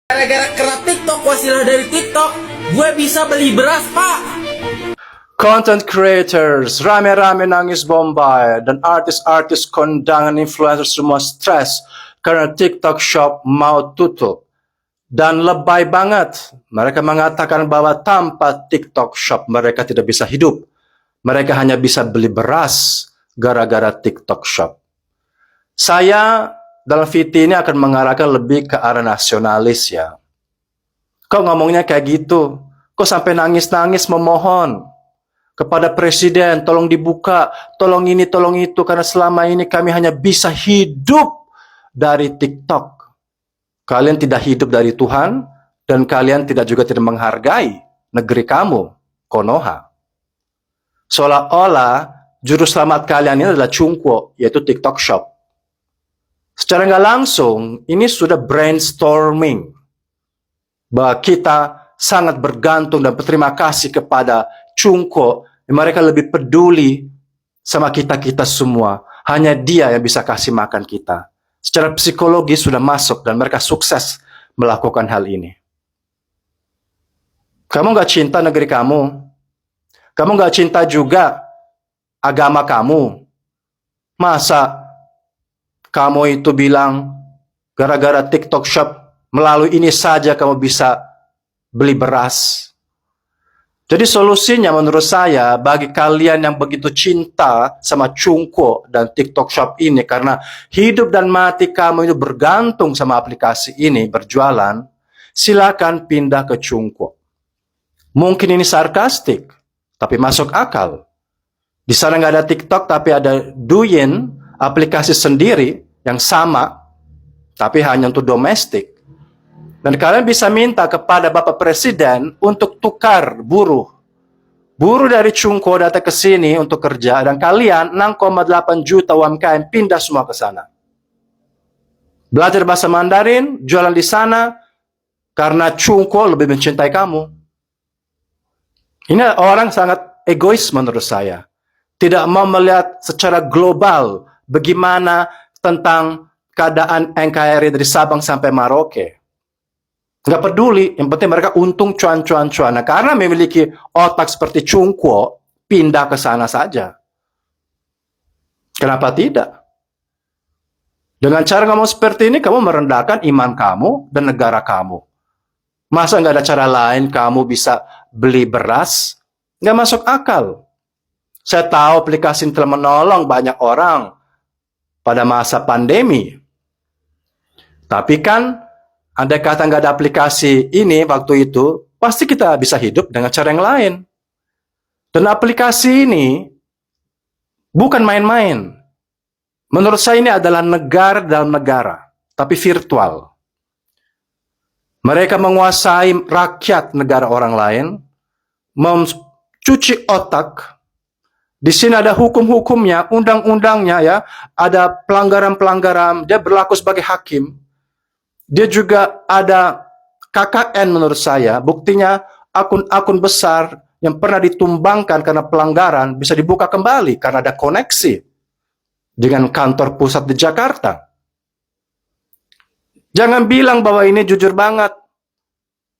Gara-gara kena TikTok, wasilah dari TikTok, gue bisa beli beras, Pak. Content creators, rame-rame nangis Bombay, dan artis-artis kondangan influencer semua stres karena TikTok Shop mau tutup. Dan lebay banget, mereka mengatakan bahwa tanpa TikTok Shop mereka tidak bisa hidup. Mereka hanya bisa beli beras gara-gara TikTok Shop. Saya dalam VT ini akan mengarahkan lebih ke arah nasionalis ya. Kok ngomongnya kayak gitu? Kok sampai nangis-nangis memohon kepada presiden, tolong dibuka, tolong ini, tolong itu, karena selama ini kami hanya bisa hidup dari TikTok. Kalian tidak hidup dari Tuhan, dan kalian tidak menghargai negeri kamu, Konoha. Seolah-olah juru selamat kalian ini adalah Chungkwo, yaitu TikTok Shop. Secara nggak langsung, ini sudah brainstorming bahwa kita sangat bergantung dan berterima kasih kepada Chungkwo. Mereka lebih peduli sama kita-kita semua. Hanya dia yang bisa kasih makan kita. Secara psikologis sudah masuk dan mereka sukses melakukan hal ini. Kamu nggak cinta negeri kamu. Kamu nggak cinta juga agama kamu. Masa kamu itu bilang gara-gara TikTok Shop melalui ini saja kamu bisa beli beras. Jadi solusinya menurut saya bagi kalian yang begitu cinta sama Chungkwo dan TikTok Shop ini karena hidup dan mati kamu itu bergantung sama aplikasi ini berjualan, silakan pindah ke Chungkwo. Mungkin ini sarkastik, tapi masuk akal. Di sana nggak ada TikTok tapi ada Douyin, aplikasi sendiri yang sama, tapi hanya untuk domestik. Dan kalian bisa minta kepada Bapak Presiden untuk tukar buruh. Buruh dari Chungkwo datang ke sini untuk kerja, dan kalian 6,8 juta UMKM pindah semua ke sana. Belajar bahasa Mandarin, jualan di sana, karena Chungkwo lebih mencintai kamu. Ini orang sangat egois menurut saya. Tidak mau melihat secara global bagaimana tentang keadaan NKRI dari Sabang sampai Merauke. Nggak peduli, yang penting mereka untung cuan-cuan. Nah, karena memiliki otak seperti Chungkwo, pindah ke sana saja. Kenapa tidak? Dengan cara ngomong seperti ini, kamu merendahkan iman kamu dan negara kamu. Masa nggak ada cara lain kamu bisa beli beras? Nggak masuk akal. Saya tahu aplikasi ini telah menolong banyak orang pada masa pandemi. Tapi kan, andai kata nggak ada aplikasi ini waktu itu, pasti kita bisa hidup dengan cara yang lain. Dan aplikasi ini bukan main-main. Menurut saya ini adalah negara dalam negara, tapi virtual. Mereka menguasai rakyat negara orang lain, mencuci otak. Di sini ada hukum-hukumnya, undang-undangnya ya, ada pelanggaran-pelanggaran, dia berlaku sebagai hakim. Dia juga ada KKN menurut saya, buktinya akun-akun besar yang pernah ditumbangkan karena pelanggaran bisa dibuka kembali karena ada koneksi dengan kantor pusat di Jakarta. Jangan bilang bahwa ini jujur banget.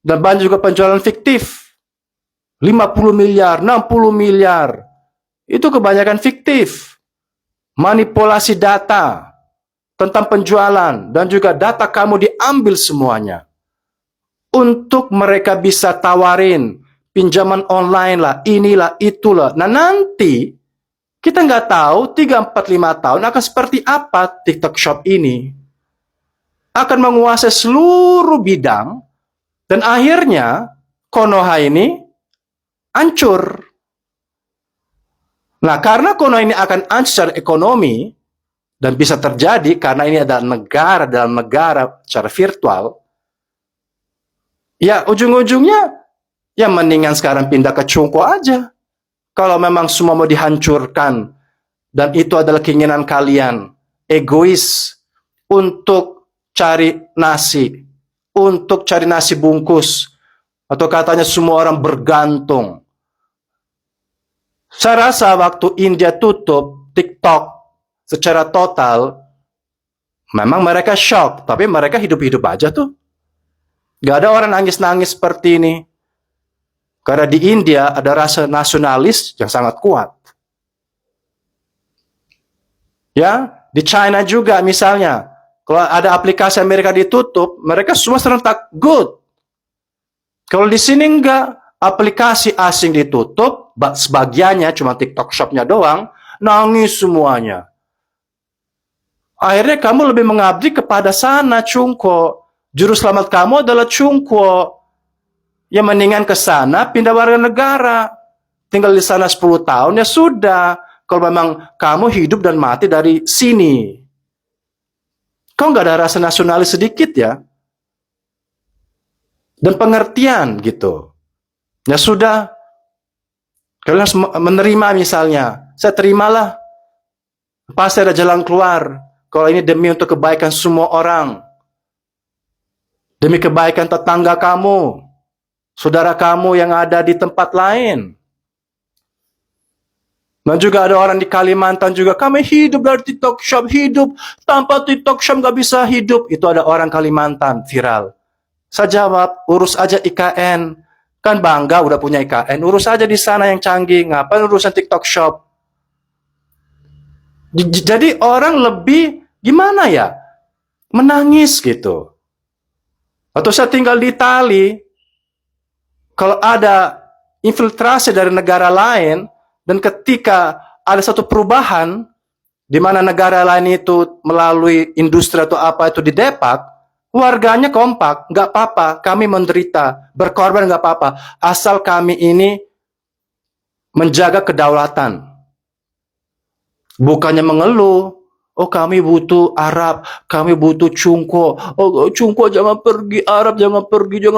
Dan banyak juga penjualan fiktif. 50 miliar, 60 miliar. Itu kebanyakan fiktif. Manipulasi data tentang penjualan, dan juga data kamu diambil semuanya. Untuk mereka bisa tawarin pinjaman online lah, inilah, itulah. Nah nanti, kita nggak tahu 3, 4, 5 tahun akan seperti apa TikTok Shop ini. Akan menguasai seluruh bidang, dan akhirnya Konoha ini hancur. Nah karena Konoha ini akan hancur secara ekonomi, dan bisa terjadi karena ini adalah negara dalam negara secara virtual. Ya ujung-ujungnya ya mendingan sekarang pindah ke Chungkwo aja. Kalau memang semua mau dihancurkan dan itu adalah keinginan kalian, egois untuk cari nasi, untuk cari nasi bungkus, atau katanya semua orang bergantung. Saya rasa waktu India tutup TikTok secara total, memang mereka shock, tapi mereka hidup-hidup aja tuh. Gak ada orang nangis-nangis seperti ini. Karena di India ada rasa nasionalis yang sangat kuat. Ya, di China juga misalnya, kalau ada aplikasi Amerika ditutup, mereka semua serentak good. Kalau di sini enggak, aplikasi asing ditutup, sebagiannya cuma TikTok Shop-nya doang, nangis semuanya. Akhirnya kamu lebih mengabdi kepada sana, Cungko. Juru selamat kamu adalah Cungko. Ya mendingan ke sana, pindah warga negara. Tinggal di sana 10 tahun, ya sudah. Kalau memang kamu hidup dan mati dari sini. Kau nggak ada rasa nasionalis sedikit ya? Dan pengertian gitu. Ya sudah, kalian harus menerima misalnya. Saya terimalah. Pasti ada jalan keluar. Kalau ini demi untuk kebaikan semua orang. Demi kebaikan tetangga kamu. Saudara kamu yang ada di tempat lain. Dan juga ada orang di Kalimantan juga, kami hidup dari TikTok Shop, hidup. Tanpa TikTok Shop nggak bisa hidup. Itu ada orang Kalimantan viral. Saya jawab, urus aja IKN. Kan bangga udah punya IKN. Urus aja di sana yang canggih. Ngapain urusan TikTok Shop? Jadi orang lebih, gimana ya? Menangis gitu. Atau saya tinggal di Itali, kalau ada infiltrasi dari negara lain, dan ketika ada satu perubahan, di mana negara lain itu melalui industri atau apa itu didepak, warganya kompak, nggak apa-apa, kami menderita, berkorban nggak apa-apa, asal kami ini menjaga kedaulatan. Bukannya mengeluh, oh kami butuh Arab, kami butuh Cungko, oh Cungko jangan pergi, Arab jangan pergi,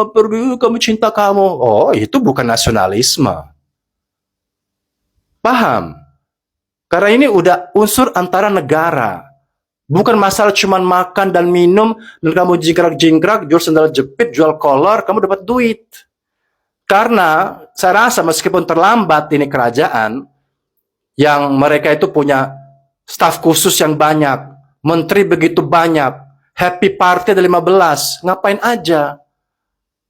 kami cinta kamu. Oh itu bukan nasionalisme. Paham? Karena ini udah unsur antara negara. Bukan masalah cuman makan dan minum, dan kamu jingkrak-jingkrak, jual sandal jepit, jual kolor, kamu dapat duit. Karena saya rasa meskipun terlambat ini kerajaan, yang mereka itu punya staf khusus yang banyak, menteri begitu banyak, happy party ada 15, ngapain aja?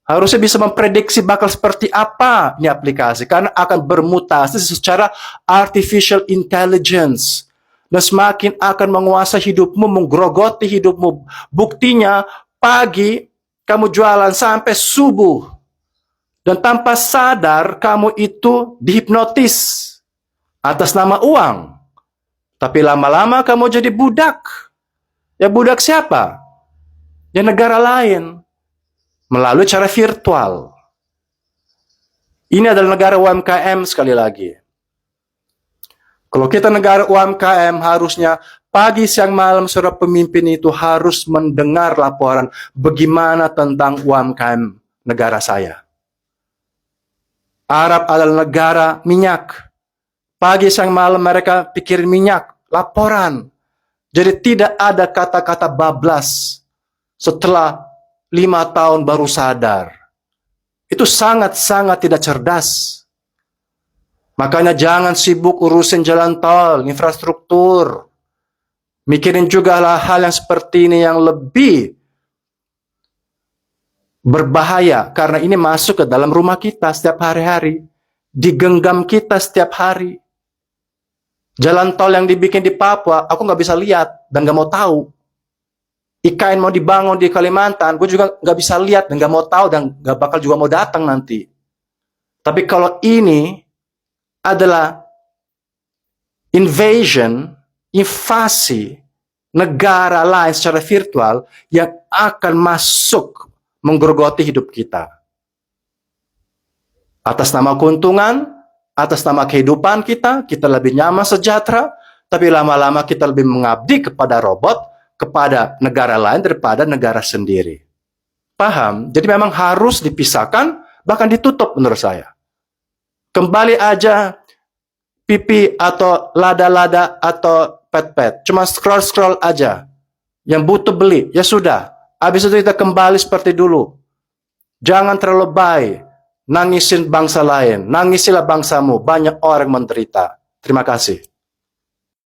Harusnya bisa memprediksi bakal seperti apa ini aplikasi. Karena akan bermutasi secara artificial intelligence. Dan semakin akan menguasai hidupmu, menggerogoti hidupmu. Buktinya, pagi kamu jualan sampai subuh. Dan tanpa sadar, kamu itu dihipnotis atas nama uang. Tapi lama-lama kamu jadi budak. Ya budak siapa? Ya negara lain. Melalui cara virtual. Ini adalah negara UMKM sekali lagi. Kalau kita negara UMKM harusnya pagi, siang, malam saudara pemimpin itu harus mendengar laporan bagaimana tentang UMKM negara saya. Arab adalah negara minyak. Pagi, siang, malam mereka pikirin minyak, laporan. Jadi tidak ada kata-kata bablas setelah 5 tahun baru sadar. Itu sangat-sangat tidak cerdas. Makanya jangan sibuk urusin jalan tol, infrastruktur. Mikirin juga hal yang seperti ini yang lebih berbahaya. Karena ini masuk ke dalam rumah kita setiap hari-hari. Digenggam kita setiap hari. Jalan tol yang dibikin di Papua, aku nggak bisa lihat dan nggak mau tahu. IKN mau dibangun di Kalimantan, gue juga nggak bisa lihat dan nggak mau tahu dan nggak bakal juga mau datang nanti. Tapi kalau ini adalah invasion, invasi negara lain secara virtual yang akan masuk menggerogoti hidup kita. Atas nama keuntungan, atas nama kehidupan kita, kita lebih nyaman sejahtera, tapi lama-lama kita lebih mengabdi kepada robot, kepada negara lain daripada negara sendiri. Paham? Jadi memang harus dipisahkan, bahkan ditutup menurut saya. Kembali aja pipi atau lada-lada atau pet-pet. Cuma scroll-scroll aja. Yang butuh beli, ya sudah. Habis itu kita kembali seperti dulu. Jangan terlalu baik. Nangisin bangsa lain. Nangisilah bangsamu. Banyak orang menderita. Terima kasih.